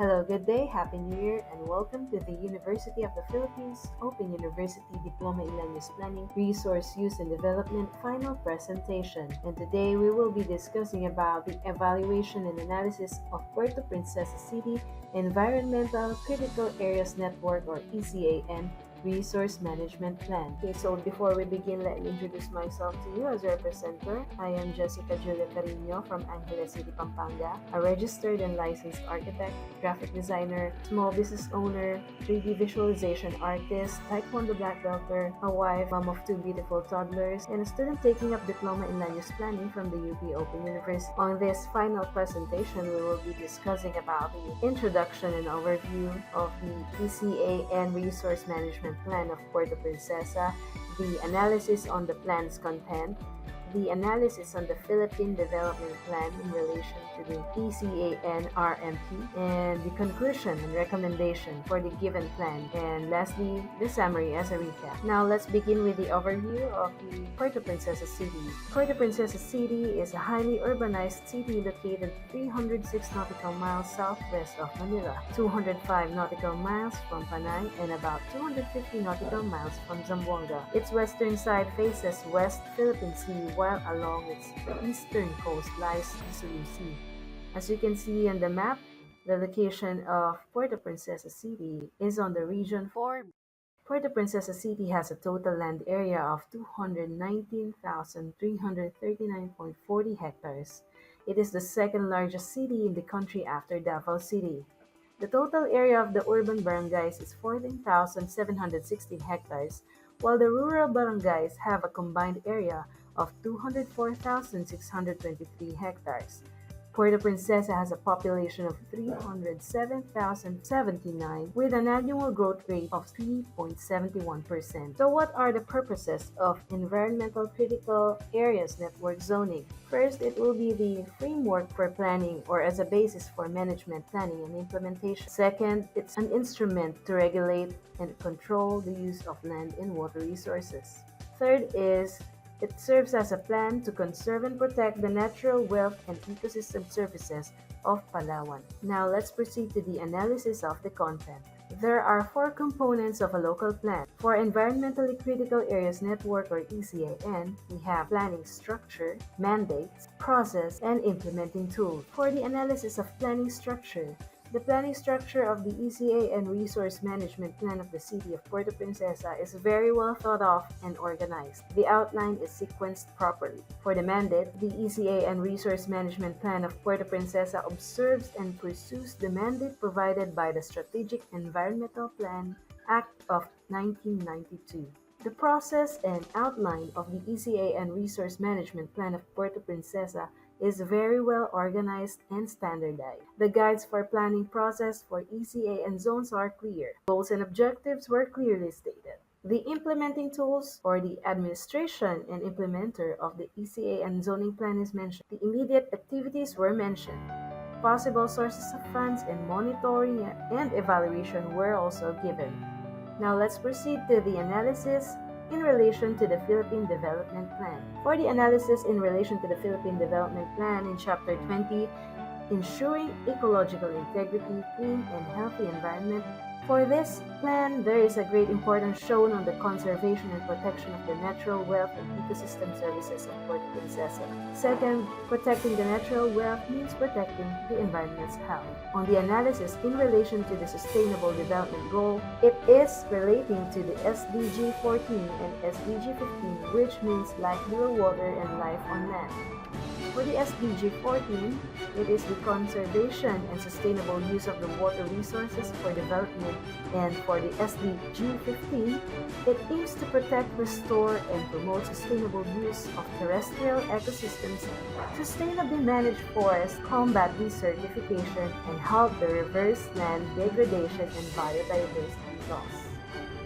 Hello, good day, Happy New Year, and welcome to the University of the Philippines Open University Diploma in Land Use Planning Resource Use and Development final presentation. And today we will be discussing about the evaluation and analysis of Puerto Princesa City Environmental Critical Areas Network or ECAN Resource Management Plan. Okay, so before we begin, let me introduce myself to you as your presenter. I am Jessica Julia Carino from Angeles City, Pampanga, a registered and licensed architect, graphic designer, small business owner, 3D visualization artist, Taekwondo black belter, a wife, mom of two beautiful toddlers, and a student taking up Diploma in Land Use Planning from the UPOU Open University. On this final presentation, we will be discussing about the introduction and overview of the ECAN Resource Management Plan of Puerto Princesa, the analysis on the plan's content, the analysis on the Philippine Development Plan in relation to the ECAN RMP, and the conclusion and recommendation for the given plan, and lastly, the summary as a recap. Now let's begin with the overview of the Puerto Princesa City. Puerto Princesa City is a highly urbanized city located 306 nautical miles southwest of Manila, 205 nautical miles from Panay, and about 250 nautical miles from Zamboanga. Its western side faces West Philippine Sea, while along its eastern coast lies the Sulu Sea. As you can see on the map, the location of Puerto Princesa City is on the Region 4. Puerto Princesa City has a total land area of 219,339.40 hectares. It is the second largest city in the country after Davao City. The total area of the urban barangays is 14,716 hectares, while the rural barangays have a combined area of 204,623 hectares. Puerto Princesa has a population of 307,079 with an annual growth rate of 3.71%. So what are the purposes of Environmental Critical Areas Network Zoning? First, it will be the framework for planning or as a basis for management planning and implementation. Second, it's an instrument to regulate and control the use of land and water resources. Third is it serves as a plan to conserve and protect the natural wealth and ecosystem services of Palawan. Now let's proceed to the analysis of the content. There are four components of a local plan. For Environmentally Critical Areas Network or ECAN, we have planning structure, mandates, process, and implementing tools. For the analysis of planning structure, the planning structure of the ECAN Resource Management Plan of the City of Puerto Princesa is very well thought of and organized. The outline is sequenced properly. For the mandate, the ECAN Resource Management Plan of Puerto Princesa observes and pursues the mandate provided by the Strategic Environmental Plan Act of 1992. The process and outline of the ECAN Resource Management Plan of Puerto Princesa is very well organized and standardized. The guides for planning process for ECAN zones are clear. Goals and objectives were clearly stated. The implementing tools or the administration and implementer of the ECAN zoning plan is mentioned. The immediate activities were mentioned. Possible sources of funds and monitoring and evaluation were also given. Now let's proceed to the analysis in relation to the Philippine Development Plan. For the analysis in relation to the Philippine Development Plan in Chapter 20, Ensuring Ecological Integrity, Clean and Healthy Environment, for this plan, there is a great importance shown on the conservation and protection of the natural wealth and ecosystem services of Puerto Princesa. Second, protecting the natural wealth means protecting the environment's health. On the analysis in relation to the Sustainable Development Goal, it is relating to the SDG 14 and SDG 15, which means life below water and life on land. For the SDG 14, it is the conservation and sustainable use of the water resources for development, and for the SDG 15, it aims to protect, restore, and promote sustainable use of terrestrial ecosystems, sustainably manage forests, combat desertification, and halt the reverse land degradation and biodiversity loss.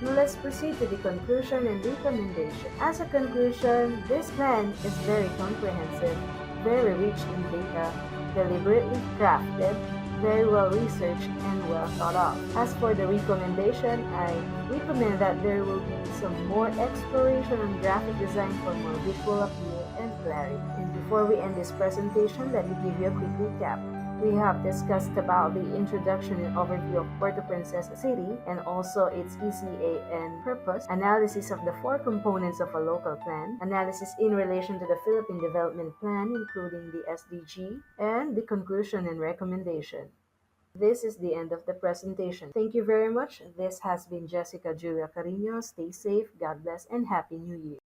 Now let's proceed to the conclusion and recommendation. As a conclusion, this plan is very comprehensive, very rich in data, deliberately crafted, very well researched, and well thought of. As for the recommendation, I recommend that there will be some more exploration on graphic design for more visual appeal and clarity. And before we end this presentation, let me give you a quick recap. We have discussed about the introduction and overview of Puerto Princesa City and also its ECAN purpose, analysis of the four components of a local plan, analysis in relation to the Philippine Development Plan including the SDG, and the conclusion and recommendation. This is the end of the presentation. Thank you very much. This has been Jessica Julia Carino. Stay safe, God bless, and Happy New Year.